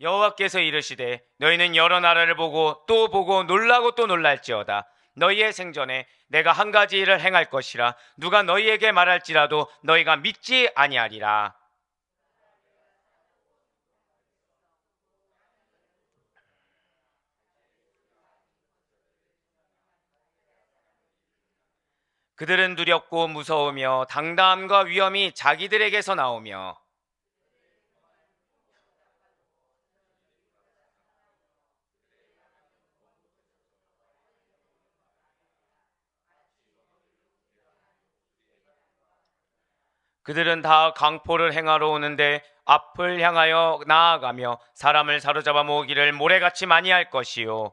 여호와께서 이르시되 너희는 여러 나라를 보고 또 보고 놀라고 또 놀랄지어다. 너희의 생전에 내가 한 가지 일을 행할 것이라. 누가 너희에게 말할지라도 너희가 믿지 아니하리라. 그들은 두렵고 무서우며 당당함과 위엄이 자기들에게서 나오며 그들은 다 강포를 행하러 오는데 앞을 향하여 나아가며 사람을 사로잡아 모으기를 모래같이 많이 할 것이요.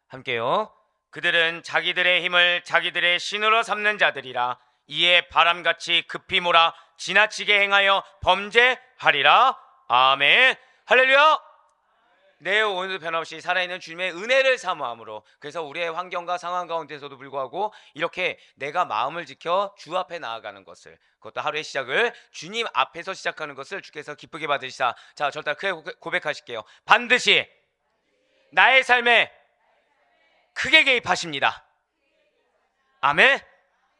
함께요. 그들은 자기들의 힘을 자기들의 신으로 삼는 자들이라. 이에 바람같이 급히 몰아 지나치게 행하여 범죄하리라. 아멘. 할렐루야. 네, 오늘도 변함없이 살아있는 주님의 은혜를 사모함으로, 그래서 우리의 환경과 상황 가운데서도 불구하고 이렇게 내가 마음을 지켜 주 앞에 나아가는 것을, 그것도 하루의 시작을 주님 앞에서 시작하는 것을 주께서 기쁘게 받으시사. 자, 절대 크게 고백하실게요. 반드시 나의 삶에 크게 개입하십니다. 아멘.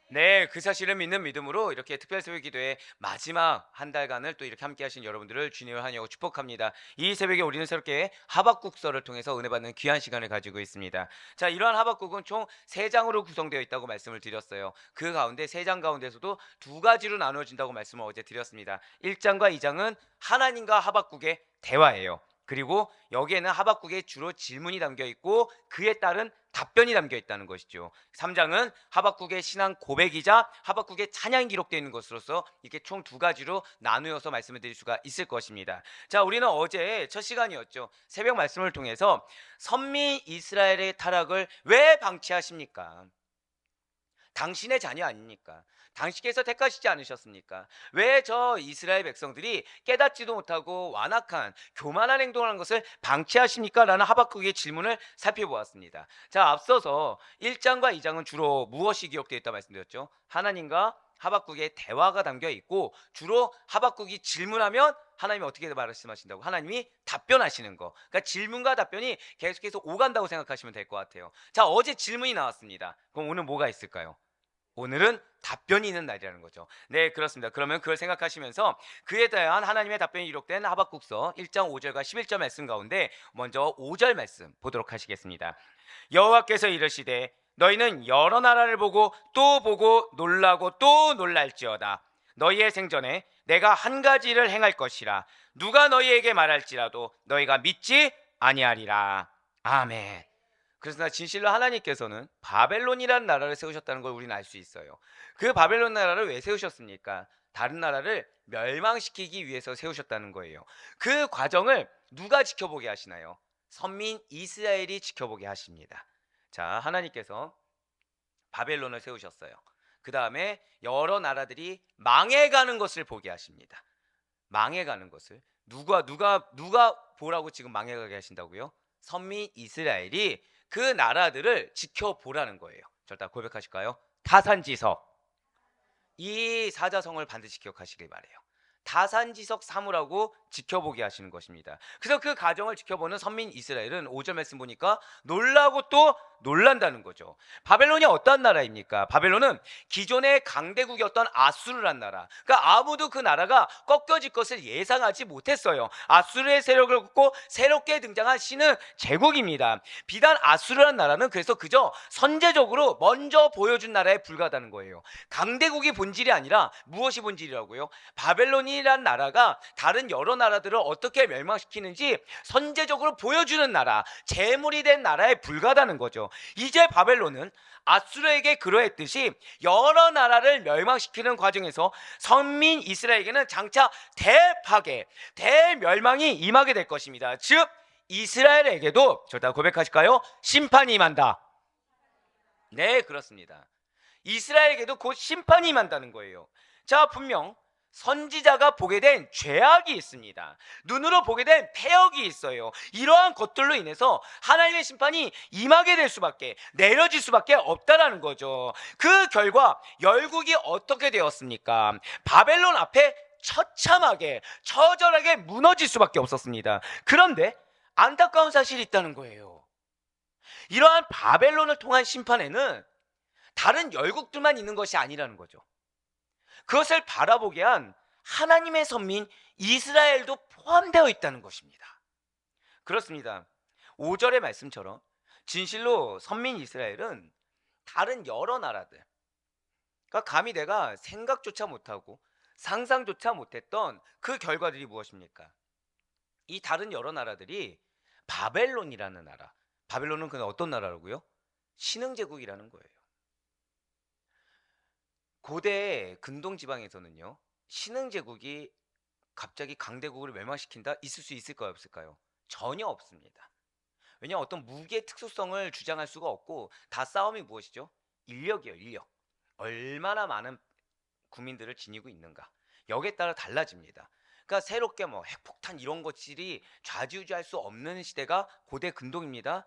네, 그 사실을 믿는 믿음으로 이렇게 특별 새벽 기도의 마지막 한 달간을 또 이렇게 함께 하신 여러분들을 주님을 환영하고 축복합니다. 이 새벽에 우리는 새롭게 하박국서를 통해서 은혜 받는 귀한 시간을 가지고 있습니다. 자, 이러한 하박국은 총 3장으로 구성되어 있다고 말씀을 드렸어요. 그 가운데 3장 가운데서도 2가지로 나누어진다고 말씀을 어제 드렸습니다. 1장과 2장은 하나님과 하박국의 대화예요. 그리고 여기에는 하박국의 주로 질문이 담겨 있고 그에 따른 답변이 담겨 있다는 것이죠. 3장은 하박국의 신앙 고백이자 하박국의 찬양이 기록되어 있는 것으로서 이렇게 총 2가지로 나누어서 말씀을 드릴 수가 있을 것입니다. 자, 우리는 어제 첫 시간이었죠. 새벽 말씀을 통해서 선민 이스라엘의 타락을 왜 방치하십니까? 당신의 자녀 아닙니까? 당신께서 택하시지 않으셨습니까? 왜 저 이스라엘 백성들이 깨닫지도 못하고 완악한 교만한 행동을 하는 것을 방치하십니까? 라는 하박국의 질문을 살펴보았습니다. 자, 앞서서 1장과 2장은 주로 무엇이 기록되어 있다 말씀드렸죠? 하나님과 하박국의 대화가 담겨 있고, 주로 하박국이 질문하면 하나님이 어떻게 말씀하신다고? 하나님이 답변하시는 거. 그러니까 질문과 답변이 계속해서 오간다고 생각하시면 될 것 같아요. 자, 어제 질문이 나왔습니다. 그럼 오늘 뭐가 있을까요? 오늘은 답변이 있는 날이라는 거죠. 네, 그렇습니다. 그러면 그걸 생각하시면서 그에 대한 하나님의 답변이 기록된 하박국서 1장 5절과 11절 말씀 가운데 먼저 5절 말씀 보도록 하시겠습니다. 여호와께서 이르시되 너희는 여러 나라를 보고 또 보고 놀라고 또 놀랄지어다. 너희의 생전에 내가 한 가지 일을 행할 것이라. 누가 너희에게 말할지라도 너희가 믿지 아니하리라. 아멘. 그래서 진실로 하나님께서는 바벨론이라는 나라를 세우셨다는 걸 우리는 알 수 있어요. 그 바벨론 나라를 왜 세우셨습니까? 다른 나라를 멸망시키기 위해서 세우셨다는 거예요. 그 과정을 누가 지켜보게 하시나요? 선민 이스라엘이 지켜보게 하십니다. 자, 하나님께서 바벨론을 세우셨어요. 그 다음에 여러 나라들이 망해가는 것을 보게 하십니다. 망해가는 것을 누가 보라고 지금 망해가게 하신다고요? 선민 이스라엘이 그 나라들을 지켜보라는 거예요. 절대 고백하실까요? 타산지석. 이 사자성을 반드시 기억하시길 바래요. 타산지석 사무라고 지켜보게 하시는 것입니다. 그래서 그 과정을 지켜보는 선민 이스라엘은 5절 말씀 보니까 놀라고 또 놀란다는 거죠. 바벨론이 어떤 나라입니까? 바벨론은 기존의 강대국이었던 아수르란 나라. 그러니까 아무도 그 나라가 꺾여질 것을 예상하지 못했어요. 아수르의 세력을 꺾고 새롭게 등장한 신은 제국입니다. 비단 아수르란 나라는 그래서 그저 선제적으로 먼저 보여준 나라에 불과하다는 거예요. 강대국이 본질이 아니라 무엇이 본질이라고요? 바벨론이란 나라가 다른 여러 나라들을 어떻게 멸망시키는지 선제적으로 보여주는 나라, 재물이 된 나라에 불과하다는 거죠. 이제 바벨론은 아수르에게 그러했듯이 여러 나라를 멸망시키는 과정에서 선민 이스라엘에게는 장차 대파괴, 대멸망이 임하게 될 것입니다. 즉 이스라엘에게도 저다 고백하실까요? 심판이 임한다. 네, 그렇습니다. 이스라엘에게도 곧 심판이 임한다는 거예요. 자, 분명 선지자가 보게 된 죄악이 있습니다. 눈으로 보게 된 패역이 있어요. 이러한 것들로 인해서 하나님의 심판이 임하게 될 수밖에, 내려질 수밖에 없다라는 거죠. 그 결과 열국이 어떻게 되었습니까? 바벨론 앞에 처참하게, 처절하게 무너질 수밖에 없었습니다. 그런데 안타까운 사실이 있다는 거예요. 이러한 바벨론을 통한 심판에는 다른 열국들만 있는 것이 아니라는 거죠. 그것을 바라보게 한 하나님의 선민 이스라엘도 포함되어 있다는 것입니다. 그렇습니다. 5절의 말씀처럼 진실로 선민 이스라엘은 다른 여러 나라들, 그러니까 감히 내가 생각조차 못하고 상상조차 못했던 그 결과들이 무엇입니까? 이 다른 여러 나라들이 바벨론이라는 나라, 바벨론은 그는 어떤 나라라고요? 신흥제국이라는 거예요. 고대 근동 지방에서는요, 신흥제국이 갑자기 강대국을 멸망시킨다? 있을 수 있을까요? 없을까요? 전혀 없습니다. 왜냐하면 어떤 무기의 특수성을 주장할 수가 없고, 다 싸움이 무엇이죠? 인력이에요. 인력. 얼마나 많은 국민들을 지니고 있는가, 여기에 따라 달라집니다. 그러니까 새롭게 뭐 핵폭탄 이런 것들이 좌지우지할 수 없는 시대가 고대 근동입니다.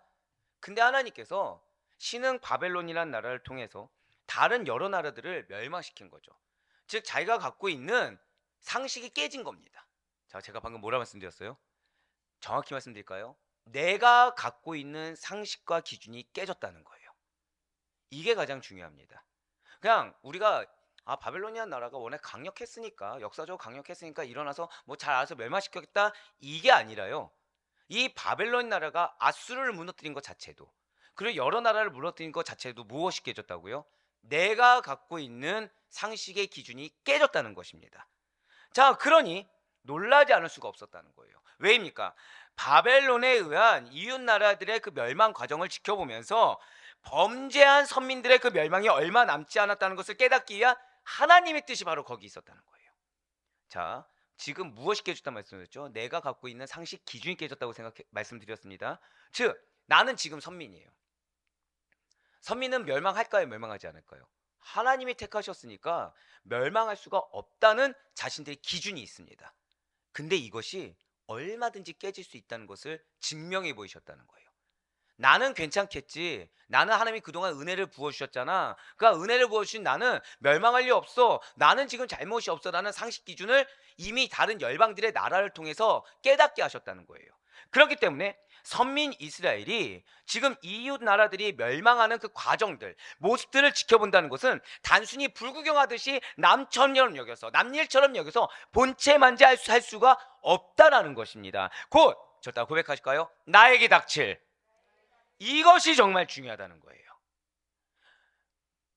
근데 하나님께서 신흥 바벨론이라는 나라를 통해서 다른 여러 나라들을 멸망시킨 거죠. 즉 자기가 갖고 있는 상식이 깨진 겁니다. 자, 제가 방금 뭐라 말씀드렸어요? 정확히 말씀드릴까요? 내가 갖고 있는 상식과 기준이 깨졌다는 거예요. 이게 가장 중요합니다. 그냥 우리가 바벨론이라는 나라가 워낙 강력했으니까, 역사적으로 강력했으니까 일어나서 뭐 잘 알아서 멸망시켰겠다, 이게 아니라요, 이 바벨론 나라가 아수르를 무너뜨린 것 자체도, 그리고 여러 나라를 무너뜨린 것 자체도 무엇이 깨졌다고요? 내가 갖고 있는 상식의 기준이 깨졌다는 것입니다. 자, 그러니 놀라지 않을 수가 없었다는 거예요. 왜입니까? 바벨론에 의한 이웃 나라들의 그 멸망 과정을 지켜보면서 범죄한 선민들의 그 멸망이 얼마 남지 않았다는 것을 깨닫기 위한 하나님의 뜻이 바로 거기 있었다는 거예요. 자, 지금 무엇이 깨졌다는 말씀드렸죠? 내가 갖고 있는 상식 기준이 깨졌다고 말씀드렸습니다. 즉 나는 지금 선민이에요. 선민은 멸망할까요? 멸망하지 않을까요? 하나님이 택하셨으니까 멸망할 수가 없다는 자신들의 기준이 있습니다. 근데 이것이 얼마든지 깨질 수 있다는 것을 증명해 보이셨다는 거예요. 나는 괜찮겠지, 나는 하나님이 그동안 은혜를 부어주셨잖아, 그러니까 은혜를 부어주신 나는 멸망할 리 없어, 나는 지금 잘못이 없어 라는 상식 기준을 이미 다른 열방들의 나라를 통해서 깨닫게 하셨다는 거예요. 그렇기 때문에 선민 이스라엘이 지금 이웃 나라들이 멸망하는 그 과정들, 모습들을 지켜본다는 것은 단순히 불구경하듯이 남처럼 여겨서, 남일처럼 여겨서 본체만지 할 수가 없다라는 것입니다. 곧 저따 고백하실까요? 나에게 닥칠, 이것이 정말 중요하다는 거예요.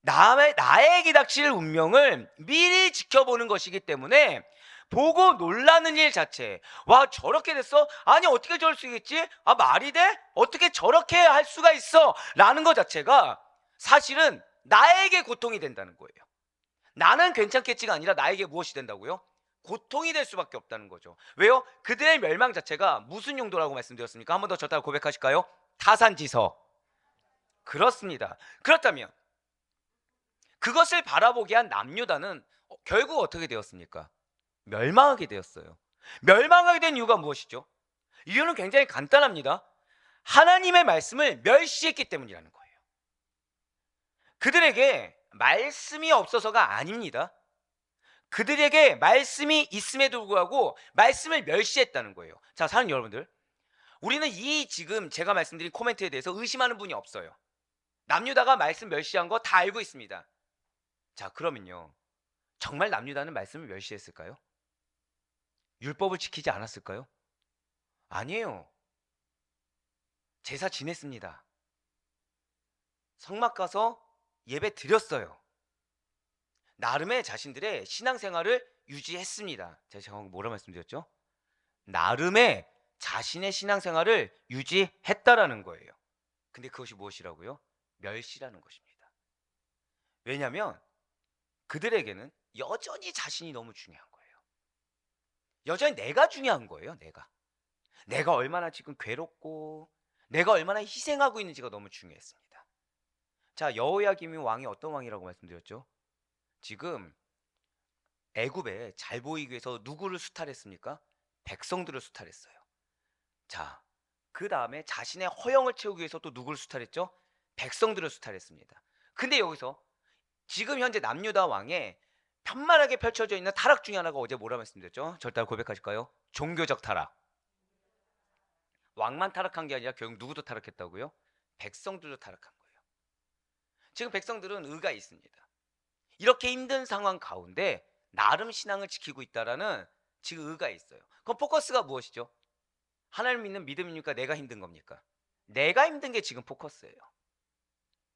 나에게 닥칠 운명을 미리 지켜보는 것이기 때문에 보고 놀라는 일 자체, 와 저렇게 됐어? 아니 어떻게 저럴 수 있겠지? 말이 돼? 어떻게 저렇게 할 수가 있어? 라는 것 자체가 사실은 나에게 고통이 된다는 거예요. 나는 괜찮겠지가 아니라 나에게 무엇이 된다고요? 고통이 될 수밖에 없다는 거죠. 왜요? 그들의 멸망 자체가 무슨 용도라고 말씀드렸습니까? 한 번 더 저 따라 고백하실까요? 타산지서. 그렇습니다. 그렇다면 그것을 바라보게 한 남유다는 결국 어떻게 되었습니까? 멸망하게 되었어요. 멸망하게 된 이유가 무엇이죠? 이유는 굉장히 간단합니다. 하나님의 말씀을 멸시했기 때문이라는 거예요. 그들에게 말씀이 없어서가 아닙니다. 그들에게 말씀이 있음에도 불구하고 말씀을 멸시했다는 거예요. 자, 사랑하는 여러분들, 우리는 이 지금 제가 말씀드린 코멘트에 대해서 의심하는 분이 없어요. 남유다가 말씀 멸시한 거 다 알고 있습니다. 자, 그러면요, 정말 남유다는 말씀을 멸시했을까요? 율법을 지키지 않았을까요? 아니에요. 제사 지냈습니다. 성막 가서 예배 드렸어요. 나름의 자신들의 신앙생활을 유지했습니다. 제가 뭐라 말씀드렸죠? 나름의 자신의 신앙생활을 유지했다라는 거예요. 근데 그것이 무엇이라고요? 멸시라는 것입니다. 왜냐하면 그들에게는 여전히 자신이 너무 중요한 거예요. 여전히 내가 중요한 거예요. 내가 얼마나 지금 괴롭고 내가 얼마나 희생하고 있는지가 너무 중요했습니다. 자, 여호야김이 왕이 어떤 왕이라고 말씀드렸죠? 지금 애굽에 잘 보이기 위해서 누구를 수탈했습니까? 백성들을 수탈했어요. 자, 그 다음에 자신의 허영을 채우기 위해서 또 누구를 수탈했죠? 백성들을 수탈했습니다. 근데 여기서 지금 현재 남유다 왕의 편만하게 펼쳐져 있는 타락 중에 하나가 어제 뭐라 말씀드렸죠? 절대 고백하실까요? 종교적 타락. 왕만 타락한 게 아니라 결국 누구도 타락했다고요? 백성들도 타락한 거예요. 지금 백성들은 의가 있습니다. 이렇게 힘든 상황 가운데 나름 신앙을 지키고 있다라는 지금 의가 있어요. 그럼 포커스가 무엇이죠? 하나님 믿는 믿음입니까? 내가 힘든 겁니까? 내가 힘든 게 지금 포커스예요.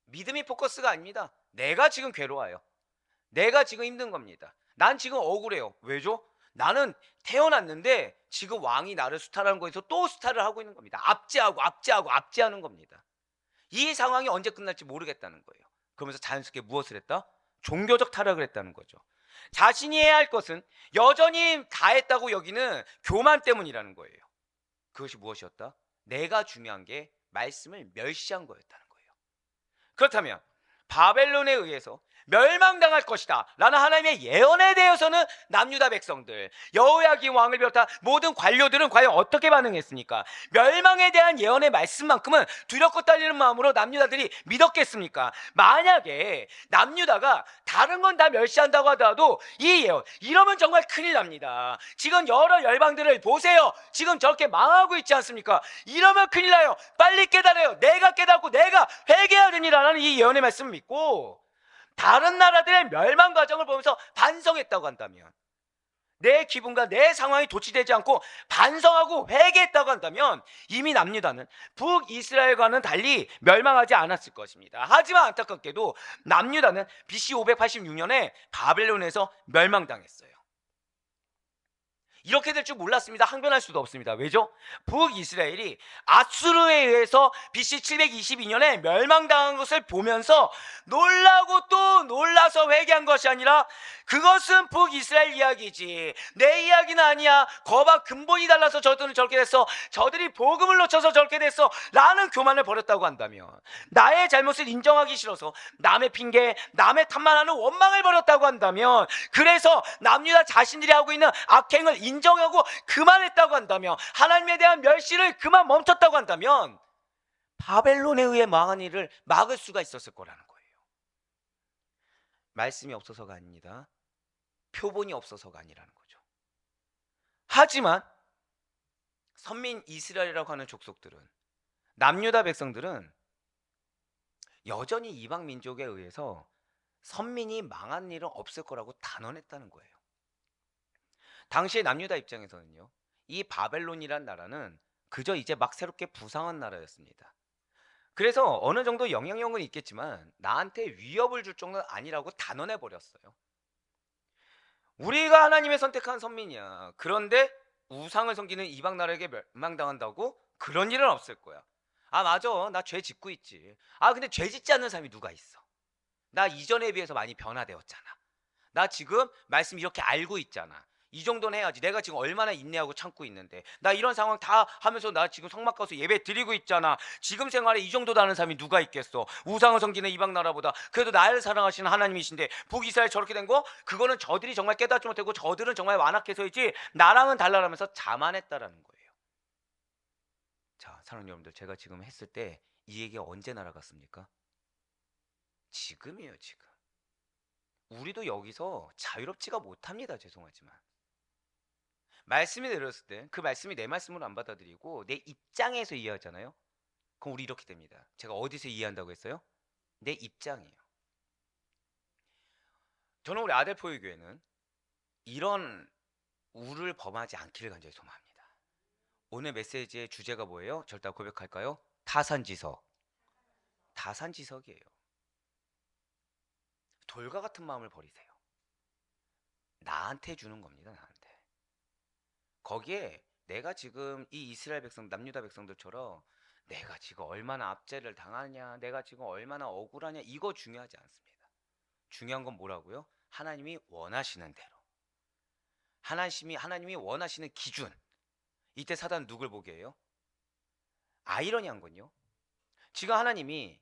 믿음이 포커스가 아닙니다. 내가 지금 괴로워요. 내가 지금 힘든 겁니다. 난 지금 억울해요. 왜죠? 나는 태어났는데 지금 왕이 나를 수탈하는 거에서 또 수탈을 하고 있는 겁니다. 압제하는 겁니다. 이 상황이 언제 끝날지 모르겠다는 거예요. 그러면서 자연스럽게 무엇을 했다? 종교적 타락을 했다는 거죠. 자신이 해야 할 것은 여전히 다 했다고 여기는 교만 때문이라는 거예요. 그것이 무엇이었다? 내가 중요한 게 말씀을 멸시한 거였다는 거예요. 그렇다면 바벨론에 의해서 멸망당할 것이다 라는 하나님의 예언에 대해서는 남유다 백성들, 여호야긴 왕을 비롯한 모든 관료들은 과연 어떻게 반응했습니까? 멸망에 대한 예언의 말씀만큼은 두렵고 떨리는 마음으로 남유다들이 믿었겠습니까? 만약에 남유다가 다른 건 다 멸시한다고 하더라도 이 예언, 이러면 정말 큰일 납니다. 지금 여러 열방들을 보세요. 지금 저렇게 망하고 있지 않습니까? 이러면 큰일 나요. 빨리 깨달아요. 내가 깨닫고 내가 회개해야 됩니다라는 이 예언의 말씀을 믿고 다른 나라들의 멸망 과정을 보면서 반성했다고 한다면, 내 기분과 내 상황이 도취되지 않고 반성하고 회개했다고 한다면 이미 남유다는 북이스라엘과는 달리 멸망하지 않았을 것입니다. 하지만 안타깝게도 남유다는 BC 586년에 바벨론에서 멸망당했어요. 이렇게 될 줄 몰랐습니다. 항변할 수도 없습니다. 왜죠? 북이스라엘이 아수르에 의해서 BC 722년에 멸망당한 것을 보면서 놀라고 또 놀라서 회개한 것이 아니라 그것은 북이스라엘 이야기지 내 이야기는 아니야. 거봐 근본이 달라서 저들은 저렇게 됐어. 저들이 복음을 놓쳐서 저렇게 됐어 라는 교만을 벌였다고 한다면, 나의 잘못을 인정하기 싫어서 남의 핑계, 남의 탓만하는 원망을 벌였다고 한다면, 그래서 남유다 자신들이 하고 있는 악행을 인정하고 그만했다고 한다면, 하나님에 대한 멸시를 그만 멈췄다고 한다면 바벨론에 의해 망한 일을 막을 수가 있었을 거라는 거예요. 말씀이 없어서가 아닙니다. 표본이 없어서가 아니라는 거죠. 하지만 선민 이스라엘이라고 하는 족속들은, 남유다 백성들은 여전히 이방 민족에 의해서 선민이 망한 일은 없을 거라고 단언했다는 거예요. 당시의 남유다 입장에서는요, 이 바벨론이란 나라는 그저 이제 막 새롭게 부상한 나라였습니다. 그래서 어느 정도 영향력은 있겠지만 나한테 위협을 줄 정도는 아니라고 단언해 버렸어요. 우리가 하나님의 선택한 선민이야. 그런데 우상을 섬기는 이방 나라에게 멸망당한다고? 그런 일은 없을 거야. 아 맞아, 나 죄 짓고 있지. 아 근데 죄 짓지 않는 사람이 누가 있어? 나 이전에 비해서 많이 변화되었잖아. 나 지금 말씀 이렇게 알고 있잖아. 이 정도는 해야지. 내가 지금 얼마나 인내하고 참고 있는데, 나 이런 상황 다 하면서 나 지금 성막 가서 예배 드리고 있잖아. 지금 생활에 이 정도 다는 사람이 누가 있겠어? 우상을 섬기는 이방 나라보다 그래도 나를 사랑하시는 하나님이신데 북이스라엘 저렇게 된 거? 그거는 저들이 정말 깨닫지 못하고 저들은 정말 완악해서이지 나랑은 달라라면서 자만했다라는 거예요. 자, 사랑하는 여러분들, 제가 지금 했을 때 이 얘기가 언제 날아갔습니까? 지금이에요, 지금. 우리도 여기서 자유롭지가 못합니다. 죄송하지만 말씀이 내렸을 때 그 말씀이 내 말씀으로 안 받아들이고 내 입장에서 이해하잖아요. 그럼 우리 이렇게 됩니다. 제가 어디서 이해한다고 했어요? 내 입장이에요. 저는 우리 아델포유 교회는 이런 우를 범하지 않기를 간절히 소망합니다. 오늘 메시지의 주제가 뭐예요? 절대 고백할까요? 타산지석. 타산지석이에요. 돌과 같은 마음을 버리세요. 나한테 주는 겁니다. 나한테. 거기에 내가 지금 이 이스라엘 백성, 남유다 백성들처럼 내가 지금 얼마나 압제를 당하냐, 내가 지금 얼마나 억울하냐, 이거 중요하지 않습니다. 중요한 건 뭐라고요? 하나님이 원하시는 대로, 하나님이 원하시는 기준. 이때 사단은 누굴 보게 해요? 아이러니한 건요, 지금 하나님이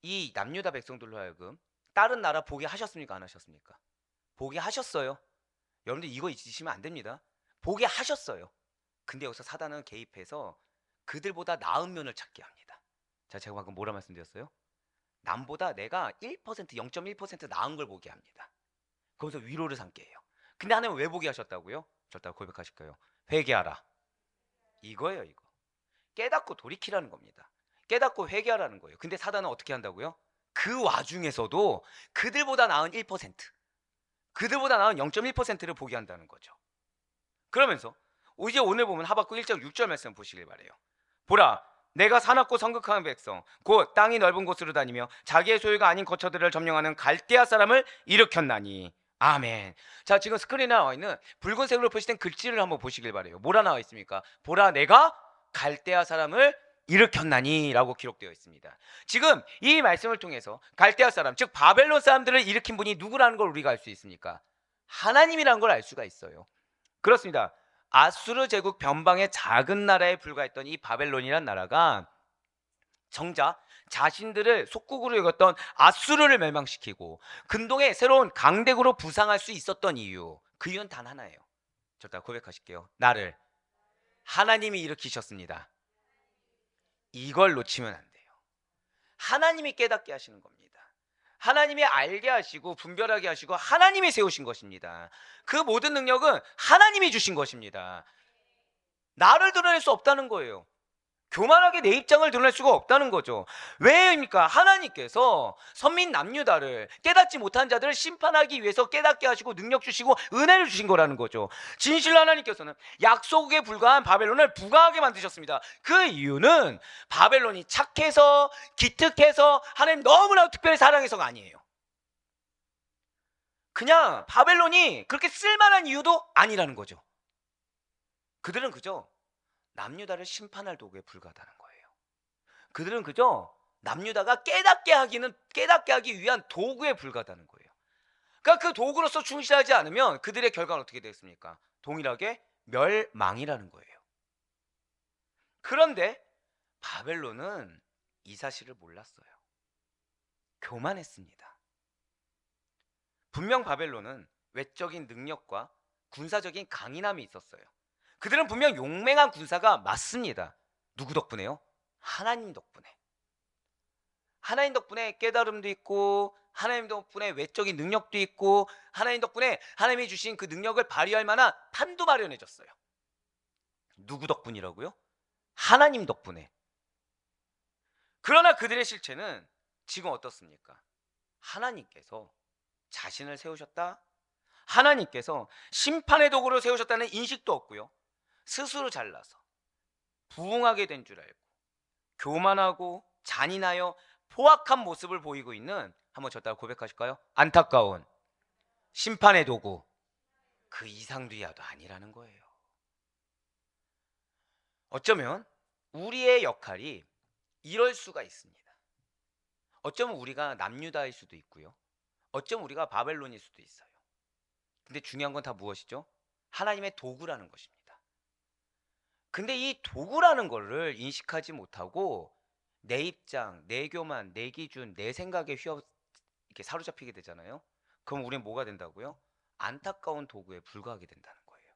이 남유다 백성들로 하여금 다른 나라 보게 하셨습니까? 안 하셨습니까? 보게 하셨어요. 여러분들 이거 잊으시면 안 됩니다. 보게 하셨어요. 근데 여기서 사단은 개입해서 그들보다 나은 면을 찾게 합니다. 자, 제가 방금 뭐라 말씀드렸어요? 남보다 내가 1%, 0.1% 나은 걸 보게 합니다. 거기서 위로를 삼게 해요. 근데 하나님은 왜 보게 하셨다고요? 저따가 고백하실 거예요. 회개하라. 이거예요, 이거. 깨닫고 돌이키라는 겁니다. 깨닫고 회개하라는 거예요. 근데 사단은 어떻게 한다고요? 그 와중에서도 그들보다 나은 1%, 그들보다 나은 0.1%를 보게 한다는 거죠. 그러면서 이제 오늘 보면 하박국 1장 6절 말씀 보시길 바래요. 보라, 내가 사납고 성극한 백성 곧 땅이 넓은 곳으로 다니며 자기의 소유가 아닌 거처들을 점령하는 갈대아 사람을 일으켰나니. 아멘. 자, 지금 스크린에 나와 있는 붉은색으로 표시된 글씨를 한번 보시길 바래요. 뭐라 나와 있습니까? 보라, 내가 갈대아 사람을 일으켰나니 라고 기록되어 있습니다. 지금 이 말씀을 통해서 갈대아 사람, 즉 바벨론 사람들을 일으킨 분이 누구라는 걸 우리가 알 수 있습니까? 하나님이라는 걸 알 수가 있어요. 그렇습니다. 아수르 제국 변방의 작은 나라에 불과했던 이 바벨론이란 나라가 정작 자신들을 속국으로 여겼던 아수르를 멸망시키고 근동의 새로운 강대국으로 부상할 수 있었던 이유, 그 이유는 단 하나예요. 저 다 고백하실게요. 나를 하나님이 일으키셨습니다. 이걸 놓치면 안 돼요. 하나님이 깨닫게 하시는 겁니다. 하나님이 알게 하시고 분별하게 하시고 하나님이 세우신 것입니다. 그 모든 능력은 하나님이 주신 것입니다. 나를 드러낼 수 없다는 거예요. 교만하게 내 입장을 드러낼 수가 없다는 거죠. 왜입니까? 하나님께서 선민 남유다를, 깨닫지 못한 자들을 심판하기 위해서 깨닫게 하시고 능력 주시고 은혜를 주신 거라는 거죠. 진실로 하나님께서는 약속에 불과한 바벨론을 부강하게 만드셨습니다. 그 이유는 바벨론이 착해서 기특해서 하나님 너무나 특별히 사랑해서가 아니에요. 그냥 바벨론이 그렇게 쓸만한 이유도 아니라는 거죠. 그들은 그저 남유다를 심판할 도구에 불과하다는 거예요. 그들은 그저 남유다가 깨닫게 하기 위한 도구에 불과하다는 거예요. 그러니까 그 도구로서 충실하지 않으면 그들의 결과는 어떻게 되겠습니까? 동일하게 멸망이라는 거예요. 그런데 바벨론은 이 사실을 몰랐어요. 교만했습니다. 분명 바벨론은 외적인 능력과 군사적인 강인함이 있었어요. 그들은 분명 용맹한 군사가 맞습니다. 누구 덕분에요? 하나님 덕분에. 하나님 덕분에 깨달음도 있고 하나님 덕분에 외적인 능력도 있고 하나님 덕분에 하나님이 주신 그 능력을 발휘할 만한 판도 마련해졌어요. 누구 덕분이라고요? 하나님 덕분에. 그러나 그들의 실체는 지금 어떻습니까? 하나님께서 자신을 세우셨다? 하나님께서 심판의 도구로 세우셨다는 인식도 없고요. 스스로 잘나서 부응하게 된 줄 알고 교만하고 잔인하여 포악한 모습을 보이고 있는, 한번 저 따라 고백하실까요? 안타까운 심판의 도구, 그 이상도 이하도 아니라는 거예요. 어쩌면 우리의 역할이 이럴 수가 있습니다. 어쩌면 우리가 남유다일 수도 있고요. 어쩌면 우리가 바벨론일 수도 있어요. 근데 중요한 건 다 무엇이죠? 하나님의 도구라는 것입니다. 근데 이 도구라는 거를 인식하지 못하고 내 입장, 내 교만, 내 기준, 내 생각에 이렇게 사로잡히게 되잖아요. 그럼 우리는 뭐가 된다고요? 안타까운 도구에 불과하게 된다는 거예요.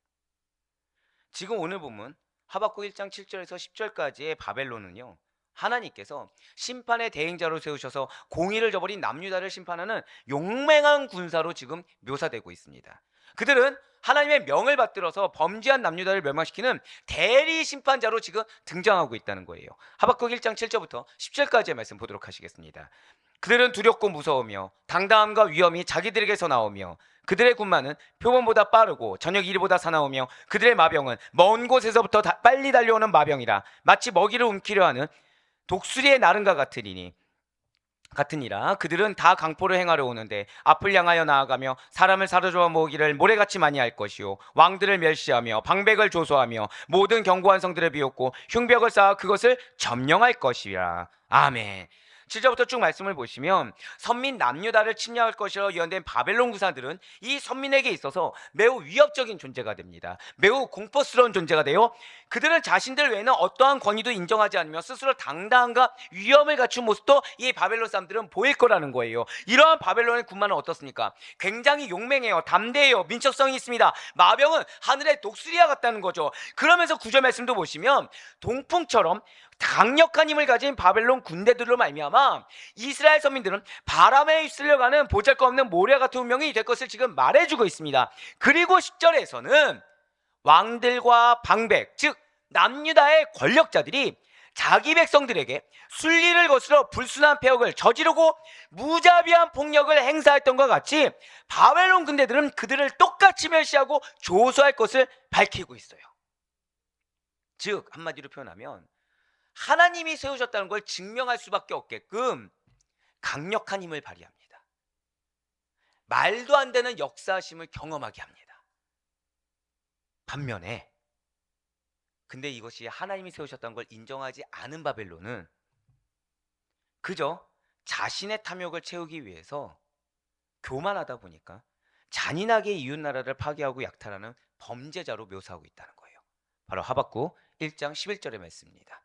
지금 오늘 보면 하박국 1장 7절에서 10절까지의 바벨론은요, 하나님께서 심판의 대행자로 세우셔서 공의를 저버린 남유다를 심판하는 용맹한 군사로 지금 묘사되고 있습니다. 그들은 하나님의 명을 받들어서 범죄한 남유다를 멸망시키는 대리 심판자로 지금 등장하고 있다는 거예요. 하박국 1장 7절부터 10절까지의 말씀 보도록 하시겠습니다. 그들은 두렵고 무서우며 당당함과 위엄이 자기들에게서 나오며 그들의 군마는 표범보다 빠르고 저녁 이르보다 사나우며 그들의 마병은 먼 곳에서부터 빨리 달려오는 마병이라 마치 먹이를 움키려 하는 독수리의 나른과 같으니라. 그들은 다 강포를 행하려 오는데 앞을 향하여 나아가며 사람을 사로잡아 모으기를 모래같이 많이 할 것이요 왕들을 멸시하며 방백을 조소하며 모든 견고한 성들을 비웃고 흉벽을 쌓아 그것을 점령할 것이라. 아멘. 7절부터 쭉 말씀을 보시면 선민 남유다를 침략할 것이라 예언된 바벨론 구사들은 이 선민에게 있어서 매우 위협적인 존재가 됩니다. 매우 공포스러운 존재가 돼요. 그들은 자신들 외에는 어떠한 권위도 인정하지 않으며 스스로 당당함과 위엄을 갖춘 모습도 이 바벨론 사람들은 보일 거라는 거예요. 이러한 바벨론의 군만은 어떻습니까? 굉장히 용맹해요. 담대해요. 민첩성이 있습니다. 마병은 하늘의 독수리와 같다는 거죠. 그러면서 구절 말씀도 보시면 동풍처럼 강력한 힘을 가진 바벨론 군대들로 말미암아 이스라엘 선민들은 바람에 휩쓸려가는 보잘것없는 모래 같은 운명이 될 것을 지금 말해주고 있습니다. 그리고 10절에서는 왕들과 방백, 즉 남유다의 권력자들이 자기 백성들에게 순리를 거스러 불순한 폐역을 저지르고 무자비한 폭력을 행사했던 것 같이 바벨론 군대들은 그들을 똑같이 멸시하고 조소할 것을 밝히고 있어요. 즉 한마디로 표현하면 하나님이 세우셨다는 걸 증명할 수밖에 없게끔 강력한 힘을 발휘합니다. 말도 안 되는 역사심을 경험하게 합니다. 반면에 근데 이것이 하나님이 세우셨다는 걸 인정하지 않은 바벨론은 그저 자신의 탐욕을 채우기 위해서 교만하다 보니까 잔인하게 이웃나라를 파괴하고 약탈하는 범죄자로 묘사하고 있다는 거예요. 바로 하박국 1장 11절의 말씀입니다.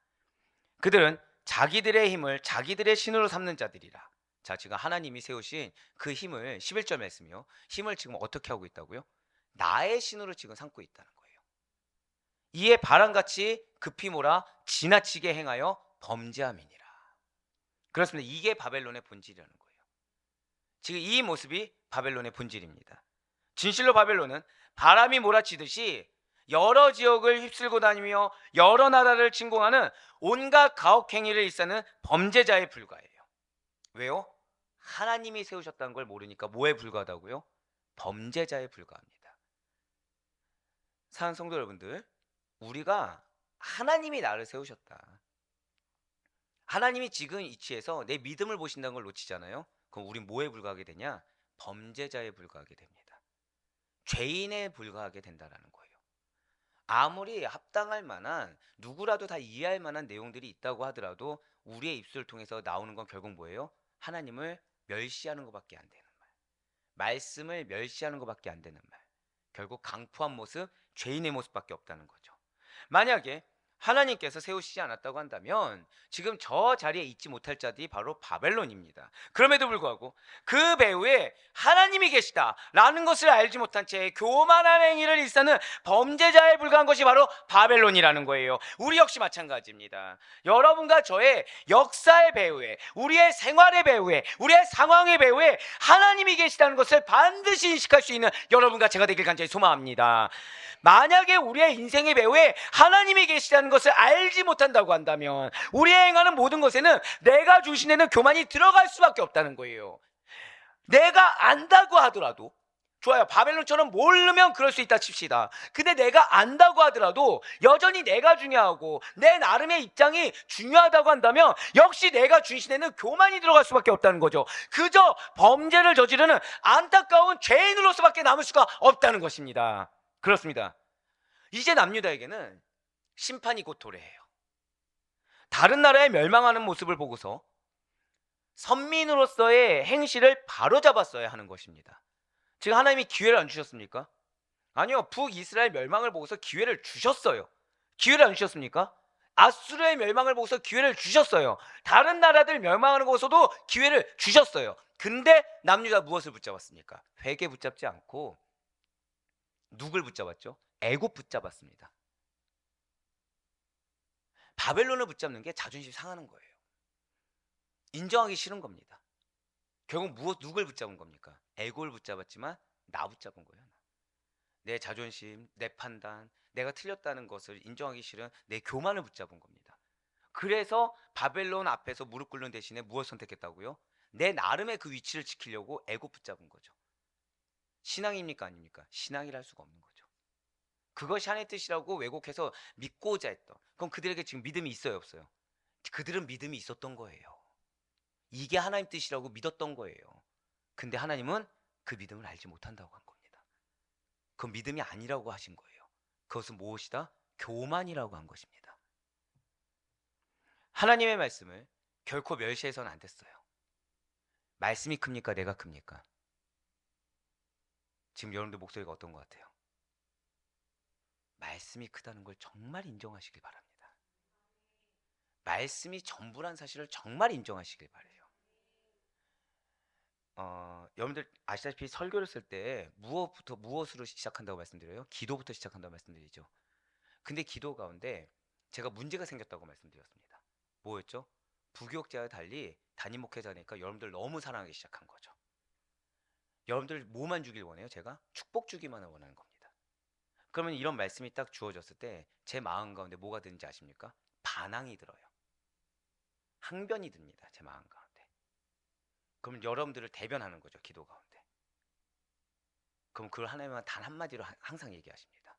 그들은 자기들의 힘을 자기들의 신으로 삼는 자들이라. 자, 지금 하나님이 세우신 그 힘을 11절 말씀이요. 힘을 지금 어떻게 하고 있다고요? 나의 신으로 지금 삼고 있다는 거예요. 이에 바람같이 급히 몰아 지나치게 행하여 범죄함이니라. 그렇습니다. 이게 바벨론의 본질이라는 거예요. 지금 이 모습이 바벨론의 본질입니다. 진실로 바벨론은 바람이 몰아치듯이 여러 지역을 휩쓸고 다니며 여러 나라를 침공하는 온갖 가혹행위를 일삼는 범죄자에 불과해요. 왜요? 하나님이 세우셨다는 걸 모르니까 뭐에 불과하다고요? 범죄자에 불과합니다. 사랑하는 성도 여러분들, 우리가 하나님이 나를 세우셨다. 하나님이 지금 이치에서 내 믿음을 보신다는 걸 놓치잖아요. 그럼 우린 뭐에 불과하게 되냐? 범죄자에 불과하게 됩니다. 죄인에 불과하게 된다라는 거예요. 아무리 합당할 만한 누구라도 다 이해할 만한 내용들이 있다고 하더라도 우리의 입술을 통해서 나오는 건 결국 뭐예요? 하나님을 멸시하는 것밖에 안 되는 말. 말씀을 멸시하는 것밖에 안 되는 말. 결국 강포한 모습, 죄인의 모습밖에 없다는 거죠. 만약에 하나님께서 세우시지 않았다고 한다면 지금 저 자리에 있지 못할 자들이 바로 바벨론입니다. 그럼에도 불구하고 그 배후에 하나님이 계시다라는 것을 알지 못한 채 교만한 행위를 일삼는 범죄자에 불과한 것이 바로 바벨론이라는 거예요. 우리 역시 마찬가지입니다. 여러분과 저의 역사의 배후에, 우리의 생활의 배후에, 우리의 상황의 배후에 하나님이 계시다는 것을 반드시 인식할 수 있는 여러분과 제가 되길 간절히 소망합니다. 만약에 우리의 인생의 배후에 하나님이 계시다는 것을 알지 못한다고 한다면 우리의 행하는 모든 것에는 내가 중심되는 교만이 들어갈 수밖에 없다는 거예요. 내가 안다고 하더라도 좋아요. 바벨론처럼 모르면 그럴 수 있다 칩시다. 근데 내가 안다고 하더라도 여전히 내가 중요하고 내 나름의 입장이 중요하다고 한다면 역시 내가 중심되는 교만이 들어갈 수밖에 없다는 거죠. 그저 범죄를 저지르는 안타까운 죄인으로서밖에 남을 수가 없다는 것입니다. 그렇습니다. 이제 남유다에게는 심판이 곧 도래해요. 다른 나라에 멸망하는 모습을 보고서 선민으로서의 행실을 바로잡았어야 하는 것입니다. 지금 하나님이 기회를 안 주셨습니까? 아니요. 북이스라엘 멸망을 보고서 기회를 주셨어요. 기회를 안 주셨습니까? 아수르의 멸망을 보고서 기회를 주셨어요. 다른 나라들 멸망하는 곳에서도 기회를 주셨어요. 근데 남유다 무엇을 붙잡았습니까? 회개 붙잡지 않고 누굴 붙잡았죠? 애굽 붙잡았습니다. 바벨론을 붙잡는 게 자존심 상하는 거예요. 인정하기 싫은 겁니다. 결국 누굴 붙잡은 겁니까? 애굽을 붙잡았지만 나 붙잡은 거예요. 내 자존심, 내 판단, 내가 틀렸다는 것을 인정하기 싫은 내 교만을 붙잡은 겁니다. 그래서 바벨론 앞에서 무릎 꿇는 대신에 무엇을 선택했다고요? 내 나름의 그 위치를 지키려고 애굽 붙잡은 거죠. 신앙입니까 아닙니까? 신앙이라 할 수가 없는 거죠. 그것이 하나님의 뜻이라고 왜곡해서 믿고자 했던, 그럼 그들에게 지금 믿음이 있어요 없어요? 그들은 믿음이 있었던 거예요. 이게 하나님 뜻이라고 믿었던 거예요. 근데 하나님은 그 믿음을 알지 못한다고 한 겁니다. 그건 믿음이 아니라고 하신 거예요. 그것은 무엇이다? 교만이라고 한 것입니다. 하나님의 말씀을 결코 멸시해서는 안 됐어요. 말씀이 큽니까? 내가 큽니까? 지금 여러분들 목소리가 어떤 것 같아요? 말씀이 크다는 걸 정말 인정하시길 바랍니다. 말씀이 전부란 사실을 정말 인정하시길 바래요. 여러분들 아시다시피 설교를 쓸 때 무엇으로 시작한다고 말씀드려요? 기도부터 시작한다고 말씀드리죠. 근데 기도 가운데 제가 문제가 생겼다고 말씀드렸습니다. 뭐였죠? 부교육자와 달리 담임 목회자니까 여러분들 너무 사랑하기 시작한 거죠. 여러분들 뭐만 주길 원해요? 제가 축복 주기만 원하는 겁니다. 그러면 이런 말씀이 딱 주어졌을 때 제 마음 가운데 뭐가 드는지 아십니까? 반항이 들어요. 항변이 듭니다. 제 마음 가운데. 그럼 여러분들을 대변하는 거죠. 기도 가운데. 그럼 그걸 하나님은 단 한마디로 항상 얘기하십니다.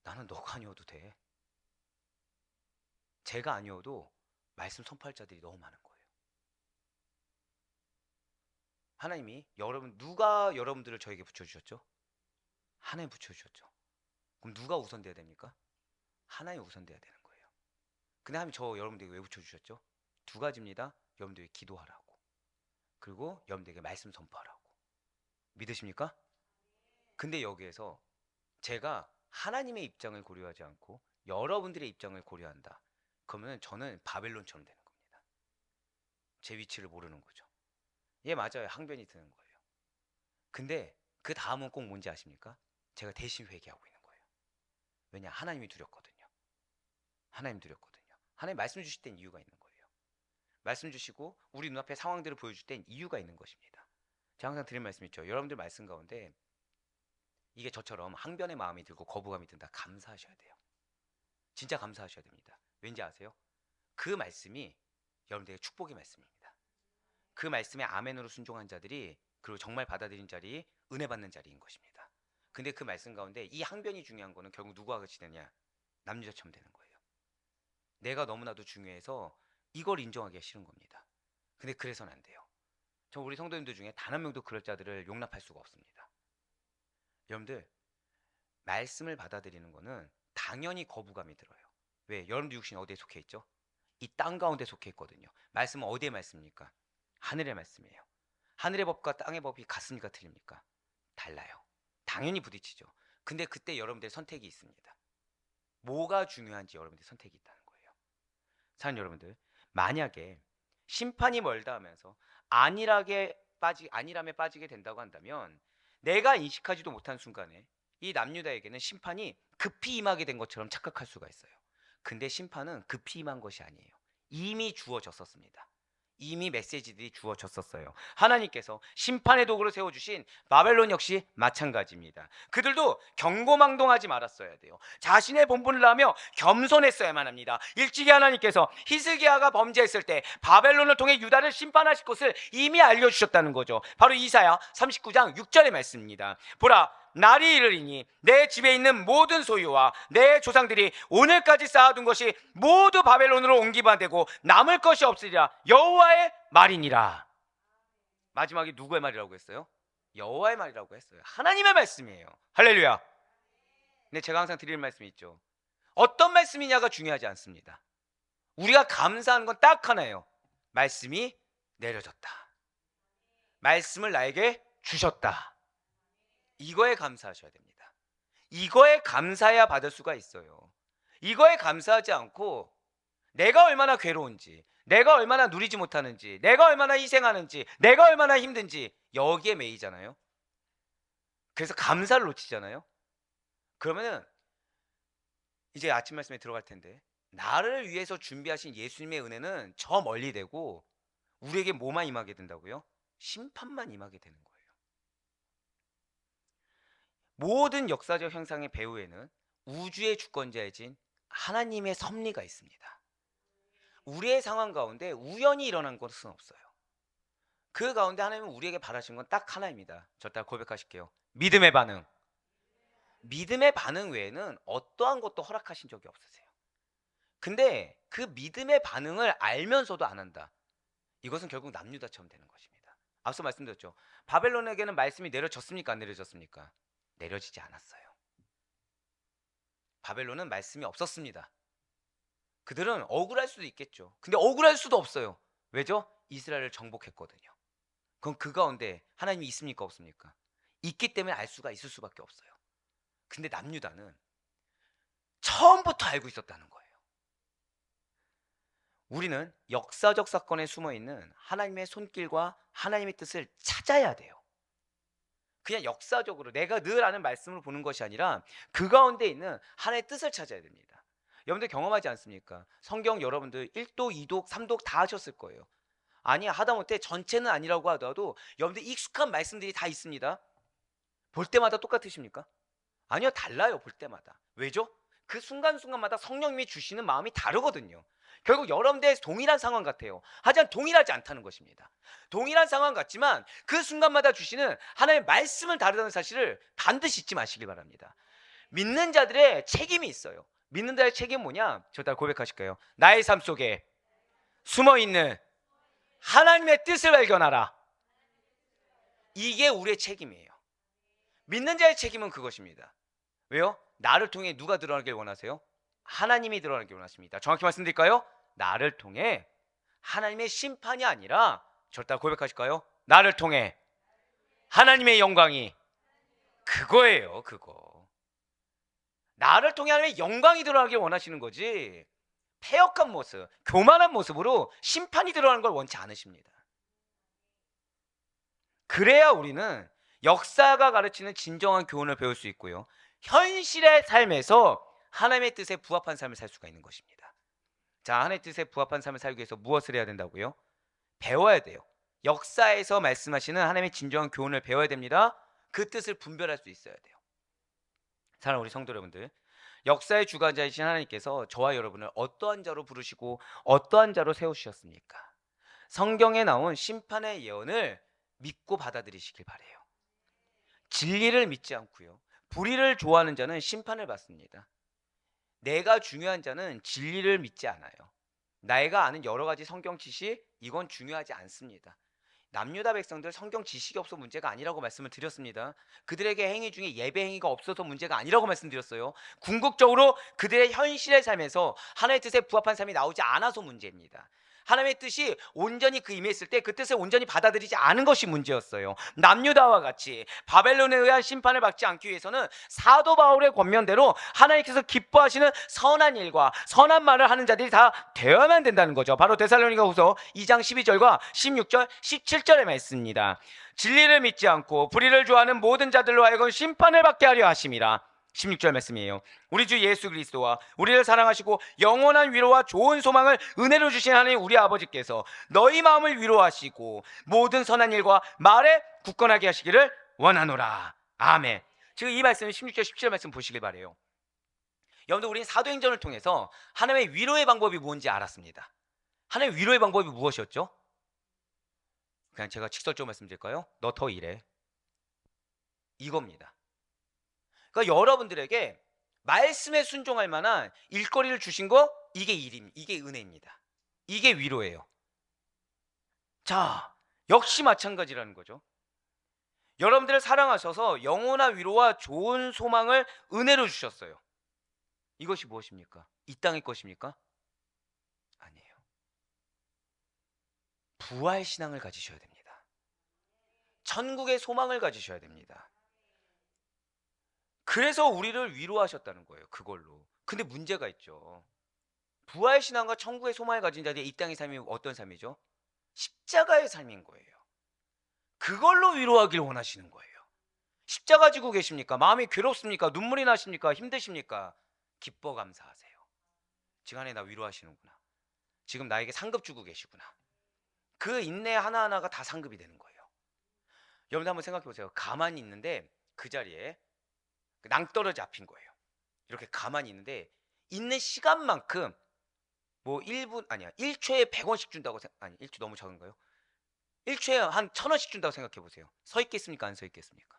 나는 너가 아니어도 돼. 제가 아니어도 말씀 선포할 자들이 너무 많은 거예요. 하나님이 누가 여러분들을 저에게 붙여주셨죠? 하나님 붙여주셨죠. 그럼 누가 우선돼야 됩니까? 하나님 우선돼야 되는 거예요. 근데 하나님 여러분들에게 왜 붙여주셨죠? 두 가지입니다. 여러분들에게 기도하라고, 그리고 여러분들에게 말씀 선포하라고. 믿으십니까? 근데 여기에서 제가 하나님의 입장을 고려하지 않고 여러분들의 입장을 고려한다. 그러면 저는 바벨론처럼 되는 겁니다. 제 위치를 모르는 거죠. 예, 맞아요. 항변이 드는 거예요. 근데 그 다음은 꼭 뭔지 아십니까? 제가 대신 회개하고 있는 거예요. 왜냐? 하나님이 두렵거든요. 하나님 두렵거든요. 하나님 말씀 주실 땐 이유가 있는 거예요. 말씀 주시고 우리 눈앞에 상황들을 보여줄 땐 이유가 있는 것입니다. 제가 항상 드린 말씀 있죠. 여러분들 말씀 가운데 이게 저처럼 항변의 마음이 들고 거부감이 든다. 감사하셔야 돼요. 진짜 감사하셔야 됩니다. 왠지 아세요? 그 말씀이 여러분들에게 축복의 말씀입니다. 그 말씀에 아멘으로 순종한 자들이, 그리고 정말 받아들인 자리, 은혜 받는 자리인 것입니다. 근데 그 말씀 가운데 이 항변이 중요한 거는 결국 누구와 같이 되냐? 남유다처럼 되는 거예요. 내가 너무나도 중요해서 이걸 인정하기가 싫은 겁니다. 근데 그래서는 안 돼요. 저 우리 성도님들 중에 단 한 명도 그럴 자들을 용납할 수가 없습니다. 여러분들 말씀을 받아들이는 거는 당연히 거부감이 들어요. 왜? 여러분들 육신 어디에 속해 있죠? 이 땅 가운데 속해 있거든요. 말씀은 어디의 말씀입니까? 하늘의 말씀이에요. 하늘의 법과 땅의 법이 같습니까? 틀립니까? 달라요. 당연히 부딪히죠. 근데 그때 여러분들의 선택이 있습니다. 뭐가 중요한지 여러분들의 선택이 있다는 거예요. 사는 여러분들, 만약에 심판이 멀다 하면서 안일함에 빠지게 된다고 한다면, 내가 인식하지도 못한 순간에 이 남유다에게는 심판이 급히 임하게 된 것처럼 착각할 수가 있어요. 근데 심판은 급히 임한 것이 아니에요. 이미 주어졌었습니다. 이미 메시지들이 주어졌었어요. 하나님께서 심판의 도구로 세워주신 바벨론 역시 마찬가지입니다. 그들도 경고망동하지 말았어야 돼요. 자신의 본분을 다하며 겸손했어야만 합니다. 일찍이 하나님께서 히스기야가 범죄했을 때 바벨론을 통해 유다를 심판하실 것을 이미 알려주셨다는 거죠. 바로 이사야 39장 6절의 말씀입니다. 보라, 날이 이르리니 내 집에 있는 모든 소유와 내 조상들이 오늘까지 쌓아둔 것이 모두 바벨론으로 옮기만 되고 남을 것이 없으리라. 여호와의 말이니라. 마지막에 누구의 말이라고 했어요? 여호와의 말이라고 했어요. 하나님의 말씀이에요. 할렐루야. 근데 제가 항상 드리는 말씀이 있죠. 어떤 말씀이냐가 중요하지 않습니다. 우리가 감사하는 건 딱 하나예요. 말씀이 내려졌다. 말씀을 나에게 주셨다. 이거에 감사하셔야 됩니다. 이거에 감사해야 받을 수가 있어요. 이거에 감사하지 않고 내가 얼마나 괴로운지, 내가 얼마나 누리지 못하는지, 내가 얼마나 희생하는지, 내가 얼마나 힘든지 여기에 매이잖아요. 그래서 감사를 놓치잖아요. 그러면은 이제 아침 말씀에 들어갈 텐데, 나를 위해서 준비하신 예수님의 은혜는 저 멀리 되고 우리에게 뭐만 임하게 된다고요? 심판만 임하게 되는 거예요. 모든 역사적 현상의 배후에는 우주의 주권자이신 하나님의 섭리가 있습니다. 우리의 상황 가운데 우연히 일어난 것은 없어요. 그 가운데 하나님은 우리에게 바라시는 건 딱 하나입니다. 저 따라 고백하실게요. 믿음의 반응. 믿음의 반응 외에는 어떠한 것도 허락하신 적이 없으세요. 근데 그 믿음의 반응을 알면서도 안 한다. 이것은 결국 남유다처럼 되는 것입니다. 앞서 말씀드렸죠. 바벨론에게는 말씀이 내려졌습니까? 안 내려졌습니까? 내려지지 않았어요. 바벨론은 말씀이 없었습니다. 그들은 억울할 수도 있겠죠. 근데 억울할 수도 없어요. 왜죠? 이스라엘을 정복했거든요. 그럼 그 가운데 하나님이 있습니까 없습니까? 있기 때문에 알 수가 있을 수밖에 없어요. 근데 남유다는 처음부터 알고 있었다는 거예요. 우리는 역사적 사건에 숨어있는 하나님의 손길과 하나님의 뜻을 찾아야 돼요. 그냥 역사적으로 내가 늘 아는 말씀을 보는 것이 아니라 그 가운데 있는 하나님의 뜻을 찾아야 됩니다. 여러분들 경험하지 않습니까? 성경 여러분들 1독, 2독, 3독 다 하셨을 거예요. 아니 하다못해 전체는 아니라고 하더라도 여러분들 익숙한 말씀들이 다 있습니다. 볼 때마다 똑같으십니까? 아니요, 달라요. 볼 때마다. 왜죠? 그 순간순간마다 성령님이 주시는 마음이 다르거든요. 결국 여러분들 동일한 상황 같아요. 하지만 동일하지 않다는 것입니다. 동일한 상황 같지만 그 순간마다 주시는 하나님의 말씀은 다르다는 사실을 반드시 잊지 마시길 바랍니다. 믿는 자들의 책임이 있어요. 믿는 자의 책임은 뭐냐? 저 따라 고백하실까요? 나의 삶 속에 숨어있는 하나님의 뜻을 발견하라. 이게 우리의 책임이에요. 믿는 자의 책임은 그것입니다. 왜요? 나를 통해 누가 드러나길 원하세요? 하나님이 드러나길 원하십니다. 정확히 말씀드릴까요? 나를 통해 하나님의 심판이 아니라 저를 따라 고백하실까요? 나를 통해 하나님의 영광이 그거예요. 그거. 나를 통해 하나님의 영광이 드러나길 원하시는 거지 패역한 모습, 교만한 모습으로 심판이 드러나는 걸 원치 않으십니다. 그래야 우리는 역사가 가르치는 진정한 교훈을 배울 수 있고요. 현실의 삶에서 하나님의 뜻에 부합한 삶을 살 수가 있는 것입니다. 자, 하나님의 뜻에 부합한 삶을 살기 위해서 무엇을 해야 된다고요? 배워야 돼요. 역사에서 말씀하시는 하나님의 진정한 교훈을 배워야 됩니다. 그 뜻을 분별할 수 있어야 돼요. 사랑하는 우리 성도 여러분들, 역사의 주관자이신 하나님께서 저와 여러분을 어떠한 자로 부르시고 어떠한 자로 세우셨습니까? 성경에 나온 심판의 예언을 믿고 받아들이시길 바래요. 진리를 믿지 않고요, 불의를 좋아하는 자는 심판을 받습니다. 내가 중요한 자는 진리를 믿지 않아요. 내가 아는 여러 가지 성경 지식, 이건 중요하지 않습니다. 남유다 백성들 성경 지식이 없어 문제가 아니라고 말씀을 드렸습니다. 그들에게 행위 중에 예배 행위가 없어서 문제가 아니라고 말씀드렸어요. 궁극적으로 그들의 현실의 삶에서 하나님의 뜻에 부합한 삶이 나오지 않아서 문제입니다. 하나님의 뜻이 온전히 그 임했을 때 그 뜻을 온전히 받아들이지 않은 것이 문제였어요. 남유다와 같이 바벨론에 의한 심판을 받지 않기 위해서는 사도 바울의 권면대로 하나님께서 기뻐하시는 선한 일과 선한 말을 하는 자들이 다 되어야만 된다는 거죠. 바로 데살로니가후서 2장 12절과 16절, 17절의 말씀입니다. 진리를 믿지 않고 불의를 좋아하는 모든 자들로 하여금 심판을 받게 하려 하심이라. 16절 말씀이에요. 우리 주 예수 그리스도와 우리를 사랑하시고 영원한 위로와 좋은 소망을 은혜로 주신 하나님 우리 아버지께서 너희 마음을 위로하시고 모든 선한 일과 말에 굳건하게 하시기를 원하노라. 아멘. 지금 이 말씀 16절 17절 말씀 보시길 바래요. 여러분들, 우리는 사도행전을 통해서 하나님의 위로의 방법이 뭔지 알았습니다. 하나님의 위로의 방법이 무엇이었죠? 그냥 제가 직설적으로 말씀드릴까요? 너 더 일해. 이겁니다. 그러니까 여러분들에게 말씀에 순종할 만한 일거리를 주신 거, 이게 일입니다. 이게 은혜입니다. 이게 위로예요. 자, 역시 마찬가지라는 거죠. 여러분들을 사랑하셔서 영원한 위로와 좋은 소망을 은혜로 주셨어요. 이것이 무엇입니까? 이 땅의 것입니까? 아니에요. 부활 신앙을 가지셔야 됩니다. 천국의 소망을 가지셔야 됩니다. 그래서 우리를 위로하셨다는 거예요. 그걸로. 근데 문제가 있죠. 부활 신앙과 천국의 소망을 가진 자들의 이 땅의 삶이 어떤 삶이죠? 십자가의 삶인 거예요. 그걸로 위로하길 원하시는 거예요. 십자가 지고 계십니까? 마음이 괴롭습니까? 눈물이 나십니까? 힘드십니까? 기뻐 감사하세요. 지금 안에 나 위로하시는구나. 지금 나에게 상급 주고 계시구나. 그 인내 하나하나가 다 상급이 되는 거예요. 여러분들 한번 생각해 보세요. 가만히 있는데 그 자리에 낭떠러 잡힌 거예요. 이렇게 가만히 있는데 있는 시간만큼 뭐 1분 아니야 1초에 100원씩 준다고 아니 1초 너무 적은가요? 1초에 한 1000원씩 준다고 생각해 보세요. 서 있겠습니까? 안 서 있겠습니까?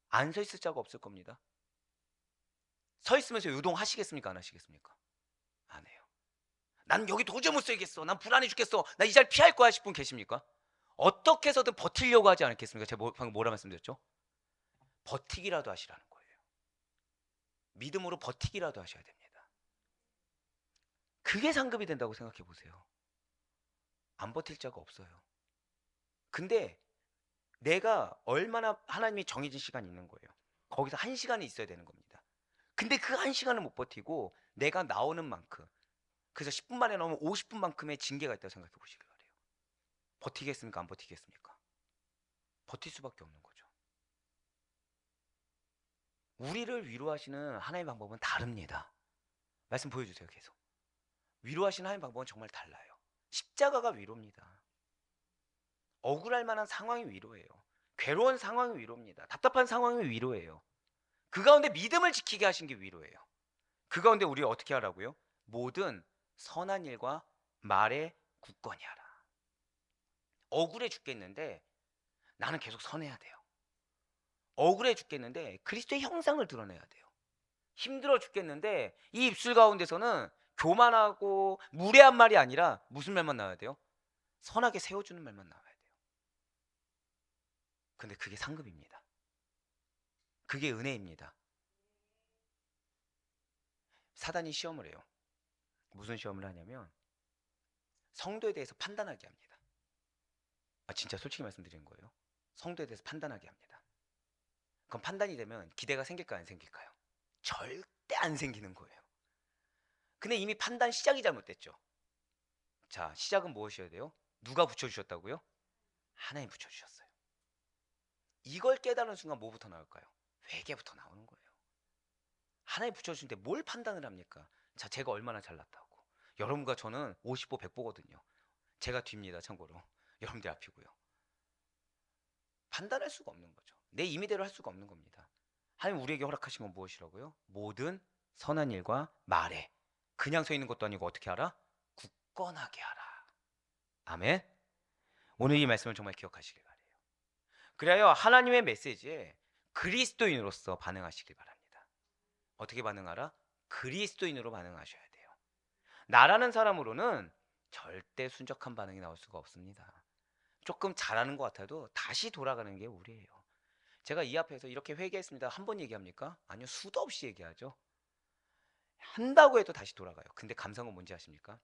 안 서 있을 자가 없을 겁니다. 서 있으면서 요동하시겠습니까? 안 하시겠습니까? 안 해요. 난 여기 도저히 못 서겠어. 난 불안해 죽겠어. 나 이 자리 피할 거야 하실 분 계십니까? 어떻게 해서든 버티려고 하지 않겠습니까? 제가 방금 뭐라 말씀드렸죠? 버티기라도 하시라는 거예요. 믿음으로 버티기라도 하셔야 됩니다. 그게 상급이 된다고 생각해 보세요. 안 버틸 자가 없어요. 근데 내가 얼마나 하나님이 정해진 시간이 있는 거예요. 거기서 1시간이 있어야 되는 겁니다. 근데 그 1시간을 못 버티고 내가 나오는 만큼, 그래서 10분 만에 나오면 50분만큼의 징계가 있다고 생각해 보시길 바래요. 버티겠습니까? 안 버티겠습니까? 버틸 수밖에 없는 거죠. 우리를 위로하시는 하나님의 방법은 다릅니다. 말씀 보여주세요. 계속. 위로하시는 하나님의 방법은 정말 달라요. 십자가가 위로입니다. 억울할 만한 상황이 위로예요. 괴로운 상황이 위로입니다. 답답한 상황이 위로예요. 그 가운데 믿음을 지키게 하신 게 위로예요. 그 가운데 우리 어떻게 하라고요? 모든 선한 일과 말에 굳건히 하라. 억울해 죽겠는데 나는 계속 선해야 돼요. 억울해 죽겠는데 그리스도의 형상을 드러내야 돼요. 힘들어 죽겠는데 이 입술 가운데서는 교만하고 무례한 말이 아니라 무슨 말만 나와야 돼요? 선하게 세워주는 말만 나와야 돼요. 근데 그게 상급입니다. 그게 은혜입니다. 사단이 시험을 해요. 무슨 시험을 하냐면 성도에 대해서 판단하게 합니다. 진짜 솔직히 말씀드리는 거예요. 성도에 대해서 판단하게 합니다. 그럼 판단이 되면 기대가 생길까요? 안 생길까요? 절대 안 생기는 거예요. 근데 이미 판단 시작이 잘못됐죠. 자, 시작은 무엇이어야 돼요? 누가 붙여주셨다고요? 하나님 붙여주셨어요. 이걸 깨달은 순간 뭐부터 나올까요? 회개부터 나오는 거예요. 하나님 붙여주신데 뭘 판단을 합니까? 자, 제가 얼마나 잘났다고. 여러분과 저는 50보 100보거든요. 제가 뒤입니다. 참고로. 여러분들 앞이고요. 판단할 수가 없는 거죠. 내 임의대로 할 수가 없는 겁니다. 하나님 우리에게 허락하신 건 무엇이라고요? 모든 선한 일과 말에 그냥 서 있는 것도 아니고 어떻게 하라? 굳건하게 하라. 아멘. 오늘 이 말씀을 정말 기억하시길 바래요. 그래야 하나님의 메시지에 그리스도인으로서 반응하시길 바랍니다. 어떻게 반응하라? 그리스도인으로 반응하셔야 돼요. 나라는 사람으로는 절대 순적한 반응이 나올 수가 없습니다. 조금 잘하는 것 같아도 다시 돌아가는 게 우리예요. 제가 이 앞에서 이렇게 회개했습니다. 한 번 얘기합니까? 아니요, 수도 없이 얘기하죠. 한다고 해도 다시 돌아가요. 근데 감사한 건 뭔지 아십니까?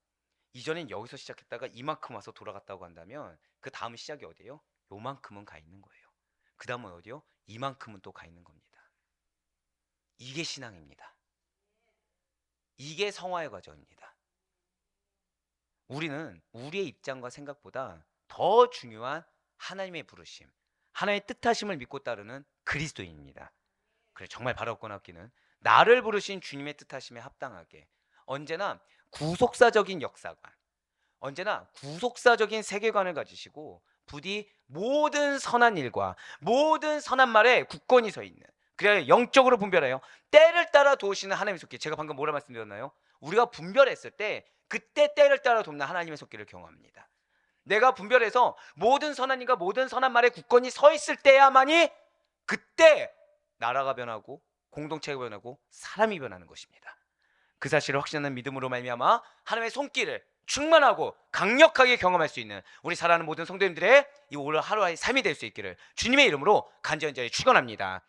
이전엔 여기서 시작했다가 이만큼 와서 돌아갔다고 한다면 그 다음 시작이 어디예요? 요만큼은 가 있는 거예요. 그 다음은 어디요? 이만큼은 또 가 있는 겁니다. 이게 신앙입니다. 이게 성화의 과정입니다. 우리는 우리의 입장과 생각보다 더 중요한 하나님의 부르심, 하나님의 뜻하심을 믿고 따르는 그리스도인입니다. 그래, 정말 바라옵거나 없기는 나를 부르신 주님의 뜻하심에 합당하게 언제나 구속사적인 역사관, 언제나 구속사적인 세계관을 가지시고 부디 모든 선한 일과 모든 선한 말에 굳건히 서 있는, 그래야 영적으로 분별해요. 때를 따라 도우시는 하나님의 손길. 제가 방금 뭐라 말씀드렸나요? 우리가 분별했을 때 그때 때를 따라 돕는 하나님의 손길을 경험합니다. 내가 분별해서 모든 선한 일과 모든 선한 말에 굳건히 서 있을 때야만이 그때 나라가 변하고 공동체가 변하고 사람이 변하는 것입니다. 그 사실을 확신하는 믿음으로 말미암아 하나님의 손길을 충만하고 강력하게 경험할 수 있는 우리 사랑하는 모든 성도님들의 이 오늘 하루의 삶이 될 수 있기를 주님의 이름으로 간절히 축원합니다.